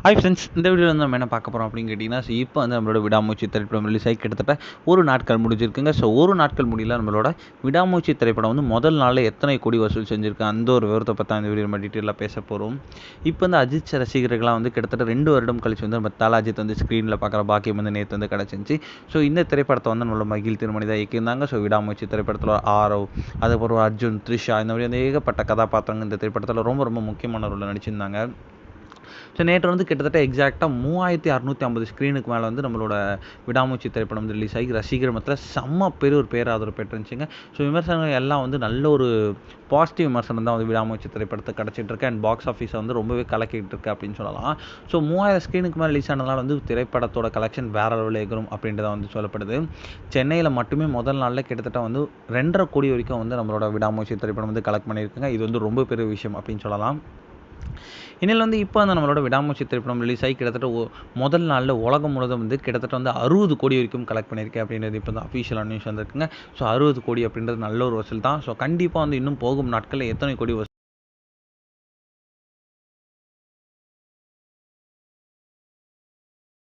Hi friends, இந்த வீடியோவில் வந்து நம்ம என்ன பார்க்க போகிறோம் அப்படின்னு கேட்டிங்கன்னா, இப்போ வந்து நம்மளோட விடாமூச்சி திரைப்படம் ரிலீஸ் ஆகி கிட்டத்தட்ட ஒரு நாட்கள் முடிஞ்சிருக்குங்க. ஸோ ஒரு நாட்கள் முடியல நம்மளோட விடாமூச்சி திரைப்படம் வந்து முதல் நாளில் எத்தனை கோடி வசூல் செஞ்சுருக்கு அந்த ஒரு விவரத்தை பற்றி தான் இந்த வீடியோ நம்ம டீட்டெயிலாக பேச போகிறோம். இப்போ வந்து அஜித் ரசிகர்கள்லாம் வந்து கிட்டத்தட்ட 2 வருடம் கழிச்சு வந்து நம்ம தல அஜித் வந்து ஸ்க்ரீனில் பார்க்குற பாக்கியம் வந்து நேற்று வந்து கிடச்சிருந்துச்சு. ஸோ இந்த திரைப்படத்தை வந்து நம்மளோட மகிழ் திருமணி தான் இயக்கியிருந்தாங்க. ஸோ விடாமூச்சி திரைப்படத்தில் ஆரவ், அதுக்கப்புறம் அர்ஜுன், த்ரிஷா இந்த மாதிரி வந்து ஏகப்பட்ட கதாபாத்திரங்கள் இந்த திரைப்படத்தில் ரொம்ப ரொம்ப முக்கியமான ரோலில் நடிச்சிருந்தாங்க. ஸோ நேற்று வந்து கிட்டத்தட்ட எக்ஸாக்டாக 3650 ஸ்க்ரீனுக்கு மேலே வந்து நம்மளோட விடாமூச்சி திரைப்படம் வந்து ரிலீஸ் ஆகி ரசிகர் மத்தியில் செம்ம பெரிய ஒரு பேராதரவு பெற்றுருந்துச்சுங்க. ஸோ விமர்சனங்கள் எல்லாம் வந்து நல்ல ஒரு பாசிட்டிவ் விமர்சனம் தான் வந்து விடாமூச்சி திரைப்படத்தை கிடச்சிட்டு இருக்கு. அண்ட் பாக்ஸ் ஆஃபீஸை வந்து ரொம்பவே கலக்கிட்டு இருக்கு அப்படின்னு சொல்லலாம். ஸோ 3000 ஸ்க்ரீனுக்கு மேலே ரிலீஸ் ஆனதுனால வந்து திரைப்படத்தோட கலெக்ஷன் வேற லெவலில் ஏறும் அப்படின்றத வந்து சொல்லப்படுது. சென்னையில் மட்டுமே முதல் நாளில் கிட்டத்தட்ட வந்து 2.5 கோடி வரைக்கும் வந்து நம்மளோட விடாமூச்சி திரைப்படம் வந்து கலெக்ட் பண்ணியிருக்குங்க. இது வந்து ரொம்ப பெரிய விஷயம் அப்படின்னு சொல்லலாம். இதில் வந்து இப்போ வந்து நம்மளோட விடாமூச்சி திரைப்படம் ரிலீஸ் ஆகி கிட்டத்தட்ட முதல் நாளில் உலகம் முழுவதும் வந்து கிட்டத்தட்ட வந்து 60 கோடி வரைக்கும் கலெக்ட் பண்ணியிருக்கேன் அப்படின்றது இப்போ தான் அஃபீஷியலாக நியூஸ் வந்திருக்குங்க. ஸோ 60 கோடி அப்படின்றது நல்ல ஒரு வசூல் தான். ஸோ கண்டிப்பாக வந்து இன்னும் போகும் நாட்களில் எத்தனை கோடி